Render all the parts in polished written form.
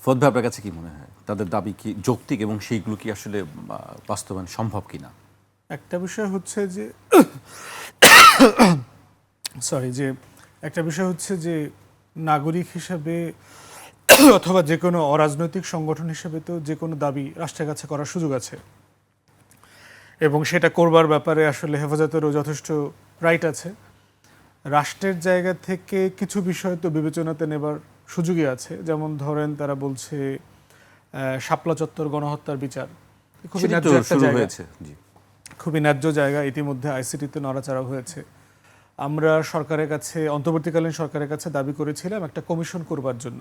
ফোদ ভাই, আপনার কাছে কি মনে হয় তাদের দাবি কি যৌক্তিক এবং সেইগুলো কি আসলে বাস্তবায়ন সম্ভব কিনা? একটা বিষয় হচ্ছে যে একটা বিষয় হচ্ছে যে নাগরিক হিসাবে অথবা যে কোনো অরাজনৈতিক সংগঠন হিসেবে তো যে কোনো দাবি রাষ্ট্রের কাছে করার সুযোগ আছে এবং সেটা করবার ব্যাপারে আসলে হেফাজতেরও যথেষ্ট রাইট আছে। রাষ্ট্রের জায়গা থেকে কিছু বিষয় তো বিবেচনাতে নেবার সুযোগই আছে, যেমন ধরেন তারা বলছে শাপলা চত্বর গণহত্যার বিচার খুবই ন্যায্য একটা জায়গা, খুবই ন্যায্য জায়গা। ইতিমধ্যে আইসিটিতে নড়াচড়া হয়েছে। আমরা সরকারের কাছে, অন্তর্বর্তীকালীন সরকারের কাছে দাবি করেছিলাম একটা কমিশন করবার জন্য,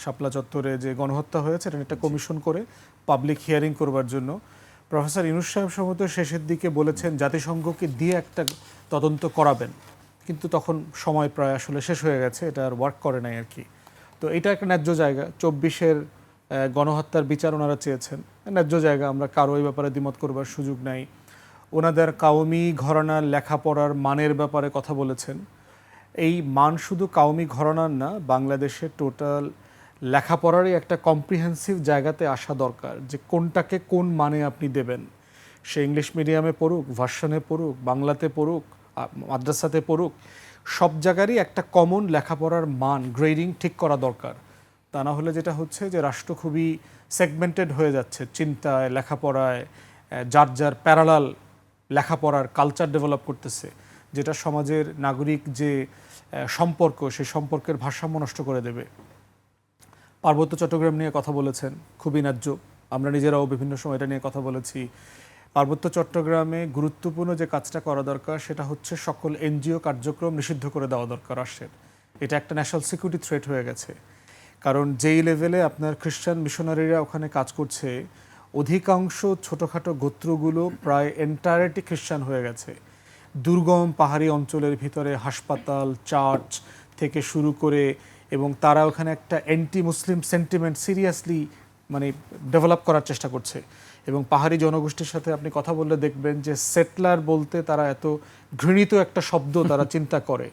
শাপলা চত্বরে যে গণহত্যা হয়েছে এটা একটা কমিশন করে পাবলিক হিয়ারিং করবার জন্য। প্রফেসর ইউনূস সাহেব সম্ভবত শেষের দিকে বলেছেন জাতিসংঘকে দিয়ে একটা তদন্ত করাবেন, কিন্তু তখন সময় প্রায় আসলে শেষ হয়ে গেছে, এটা আর ওয়ার্ক করে নাই আর কি। তো এটা একটা ন্যায্য জায়গা। 24-এর গণহত্যার বিচার ওনারা চেয়েছেন, ন্যায্য জায়গা, আমরা কারো এই ব্যাপারে দ্বিমত করবার সুযোগ নাই। ওনাদের কাওমি ঘরানার লেখাপড়ার মানের ব্যাপারে কথা বলেছেন। এই মান শুধু কাওমি ঘরানার না, বাংলাদেশের টোটাল লেখাপড়ারই একটা কম্প্রিহেন্সিভ জায়গাতে আসা দরকার, যে কোনটাকে কোন মানে আপনি দেবেন। সে ইংলিশ মিডিয়ামে পড়ুক, ভার্সনে পড়ুক, বাংলাতে পড়ুক, মাদ্রাসাতে পড়ুক, সব জায়গারই একটা কমন লেখাপড়ার মান গ্রেডিং ঠিক করা দরকার। তা না হলে যেটা হচ্ছে যে রাষ্ট্র খুবই সেগমেন্টেড হয়ে যাচ্ছে চিন্তায়, লেখাপড়ায়, যার যার প্যারালাল লেখাপড়ার কালচার ডেভেলপ করতেছে, যেটা সমাজের নাগরিক যে সম্পর্ক, সেই সম্পর্কের ভারসাম্য নষ্ট করে দেবে। পার্বত্য চট্টগ্রাম নিয়ে কথা বলেছেন, খুবই ন্যায্য। আমরা নিজেরাও বিভিন্ন সময় এটা নিয়ে কথা বলেছি। পার্বত্য চট্টগ্রামে গুরুত্বপূর্ণ যে কাজটা করা দরকার সেটা হচ্ছে সকল এনজিও কার্যক্রম নিষিদ্ধ করে দেওয়া দরকার রাষ্ট্রের। এটা একটা ন্যাশনাল সিকিউরিটি থ্রেট হয়ে গেছে। কারণ যেই লেভেলে আপনার খ্রিস্টান মিশনারিরা ওখানে কাজ করছে, অধিকাংশ ছোটোখাটো গোত্রগুলো প্রায় এন্টায়ারটি খ্রিস্টান হয়ে গেছে। দুর্গম পাহাড়ি অঞ্চলের ভিতরে হাসপাতাল, চার্চ থেকে শুরু করে, এবং তারা ওখানে একটা অ্যান্টি মুসলিম সেন্টিমেন্ট সিরিয়াসলি মানে ডেভেলপ করার চেষ্টা করছে। এবং পাহাড়ি জনগোষ্ঠীর সাথে আপনি কথা বললে দেখবেন যে সেটলার বলতে তারা এত ঘৃণিত একটা শব্দ তারা চিন্তা করে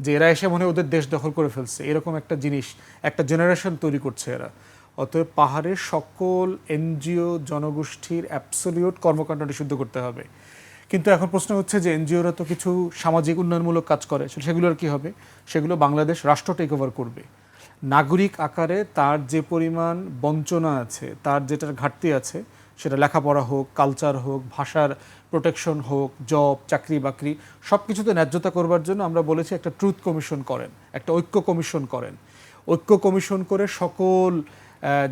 যে এরা এসে মনে হয় ওদের দেশ দখল করে ফেলছে, এরকম একটা জিনিস, একটা জেনারেশন তৈরি করছে এরা। অতএব পাহাড়ের সকল এনজিও জনগোষ্ঠীর অ্যাবসলিউট কর্মকাণ্ড নিষিদ্ধ করতে হবে। কিন্তু এখন প্রশ্ন হচ্ছে যে এনজিওরা তো কিছু সামাজিক উন্নয়নমূলক কাজ করে, সেগুলোর কি হবে? সেগুলো বাংলাদেশ রাষ্ট্র টেক ওভার করবে। নাগরিক আকারে তার যে পরিমাণ বঞ্চনা আছে, তার যেটার ঘাটতি আছে, সেটা লেখাপড়া হোক, কালচার হোক, ভাষার প্রোটেকশন হোক, জব, চাকরি বাকরি, সব কিছুতে ন্যায্যতা করবার জন্য আমরা বলেছি একটা ট্রুথ কমিশন করেন, একটা ঐক্য কমিশন করেন। ঐক্য কমিশন করে সকল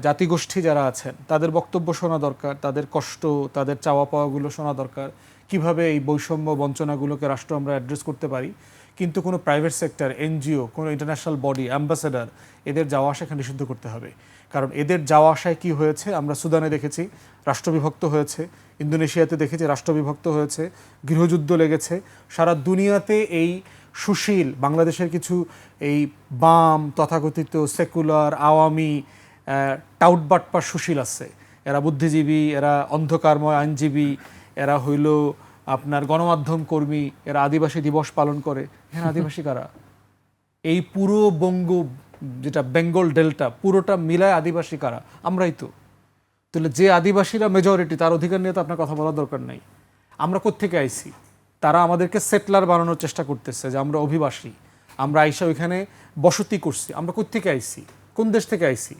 জাতিগোষ্ঠী যারা আছেন তাদের বক্তব্য শোনা দরকার, তাদের কষ্ট, তাদের চাওয়া পাওয়াগুলো শোনা দরকার, কিভাবে এই বৈষম্য বঞ্চনাগুলোকে রাষ্ট্র আমরা অ্যাড্রেস করতে পারি। কিন্তু কোনো প্রাইভেট সেক্টর, এনজিও, কোনো ইন্টারন্যাশনাল বডি, অ্যাম্বাসেডার, এদের যাওয়া আসা এখানে নিষিদ্ধ করতে হবে। কারণ এদের যাওয়া আসায় কি হয়েছে আমরা সুদানে দেখেছি, রাষ্ট্রবিভক্ত হয়েছে, ইন্দোনেশিয়াতে দেখেছি রাষ্ট্রবিভক্ত হয়েছে, গৃহযুদ্ধ লেগেছে। সারা দুনিয়াতে এই সুশীল বাংলাদেশের কিছু এই বাম তথাকথিত সেকুলার আওয়ামী টাউটবাটপার সুশীল আছে, এরা বুদ্ধিজীবী, এরা অন্ধকারময় আইনজীবী, এরা হইল আপনার গণমাধ্যম কর্মী, এরা আদিবাসী দিবস পালন করে। হ্যাঁ, আদিবাসী কারা? এই পুরো বঙ্গ, যেটা বেঙ্গল ডেল্টা, পুরোটা মিলায় আদিবাসী কারা? আমরাই তো। তাহলে যে আদিবাসীরা মেজরিটি, তার অধিকার নিয়ে তো আপনার কথা বলার দরকার নাই। আমরা কোত্থেকে আইছি? তারা আমাদেরকে সেটলার বানানোর চেষ্টা করতেছে যে আমরা অভিবাসী, আমরা আইসা ওইখানে বসতি করছি। আমরা কোত্থেকে আইছি? কোন দেশ থেকে আইছি?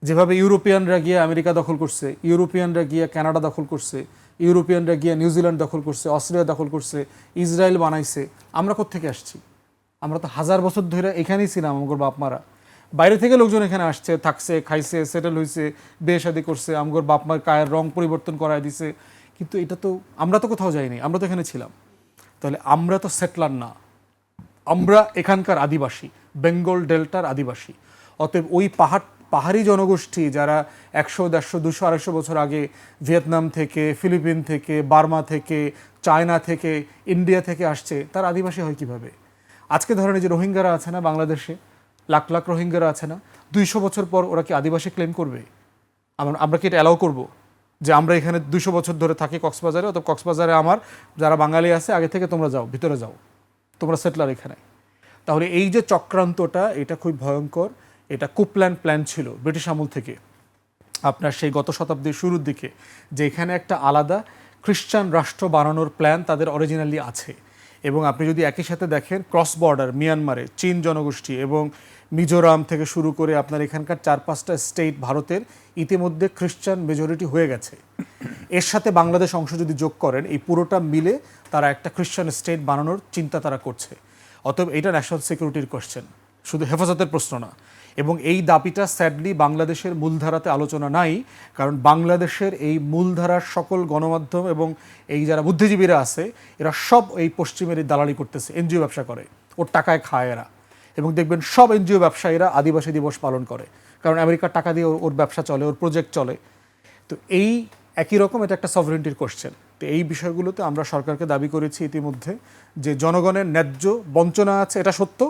যেভাবে ইউরোপিয়ানরা গিয়ে আমেরিকা দখল করছে, ইউরোপিয়ানরা গিয়ে কানাডা দখল করছে, ইউরোপিয়ানরা গিয়ে নিউজিল্যান্ড দখল করছে, অস্ট্রেলিয়া দখল করছে, ইসরায়েল বানাইছে। আমরা কোত্থেকে আসছি? আমরা তো 1000 বছর ধরে এখানেই ছিলাম। আমগর বাপ মারা, বাইরে থেকে লোকজন এখানে আসছে, থাকছে, খাইছে, সেটেল হয়েছে, বিয়ে শাদী করছে, আমগর বাপ মার কায়ের রং পরিবর্তন করায় দিছে। কিন্তু এটা তো, আমরা তো কোথাও যাইনি, আমরা তো এখানে ছিলাম। তাহলে আমরা তো সেটলার না, আমরা এখানকার আদিবাসী, বেঙ্গল ডেল্টার আদিবাসী। অতএব ওই পাহাড়ি জনগোষ্ঠী যারা 100, 150, 200, 250 বছর আগে ভিয়েতনাম থেকে, ফিলিপিন থেকে, বার্মা থেকে, চায়না থেকে, ইন্ডিয়া থেকে আসছে, তার আদিবাসী হয় কিভাবে? আজকে ধরেন যে রোহিঙ্গারা আছে না বাংলাদেশে, লাখ লাখ রোহিঙ্গারা আছে না, 200 বছর পর ওরা কি আদিবাসী ক্লেম করবে? আমরা কি এটা অ্যালাউ করবো যে আমরা এখানে 200 বছর ধরে থাকি কক্সবাজারে, অথবা কক্সবাজারে আমার যারা বাঙালি আছে আগে থেকে, তোমরা যাও, ভিতরে যাও, তোমরা সেটলার এখানে? তাহলে এই যে চক্রান্তটা, এটা খুব ভয়ঙ্কর। এটা কুপ্ল্যান প্ল্যান ছিল ব্রিটিশ আমল থেকে। আপনার সেই গত শতাব্দীর শুরুর দিকে, যে এখানে একটা আলাদা খ্রিস্টান রাষ্ট্র বানানোর প্ল্যান তাদের অরিজিনালি আছে। এবং আপনি যদি একই সাথে দেখেন ক্রস বর্ডার মিয়ানমারে চীন জনগোষ্ঠী এবং মিজোরাম থেকে শুরু করে আপনার এখানকার 4-5টা স্টেট ভারতের ইতিমধ্যে খ্রিস্টান মেজরিটি হয়ে গেছে। এর সাথে বাংলাদেশ অংশ যদি যোগ করেন, এই পুরোটা মিলে তারা একটা খ্রিস্টান স্টেট বানানোর চিন্তা তারা করছে। অতএব এটা ন্যাশনাল সিকিউরিটির কোশ্চেন, শুধু হেফাজতের প্রশ্ন না। এবং এই দাবিটা স্যাডলি বাংলাদেশের মূলধারাতে আলোচনা নাই, কারণ বাংলাদেশের এই মূলধারার সকল গণমাধ্যম এবং এই যারা বুদ্ধিজীবীরা আছে, এরা সব এই পশ্চিমের এই দালালি করতেছে, এনজিও ব্যবসা করে, ওর টাকায় খায় এরা। এবং দেখবেন সব এনজিও ব্যবসায়ীরা আদিবাসী দিবস পালন করে, কারণ আমেরিকার টাকা দিয়ে ওর ব্যবসা চলে, ওর প্রজেক্ট চলে। তো এই একই রকম এটা একটা সভারেন্টির কোশ্চেন। তো এই বিষয়গুলোতে আমরা সরকারকে দাবি করেছি ইতিমধ্যে যে জনগণের ন্যায্য বঞ্চনা আছে, এটা সত্য,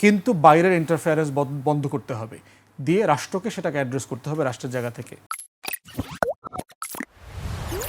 কিন্তু বাইরের ইন্টারফেয়ারেন্স বন্ধ করতে হবে, দিয়ে রাষ্ট্রকে সেটাকে অ্যাড্রেস করতে হবে রাষ্ট্রের জায়গা থেকে।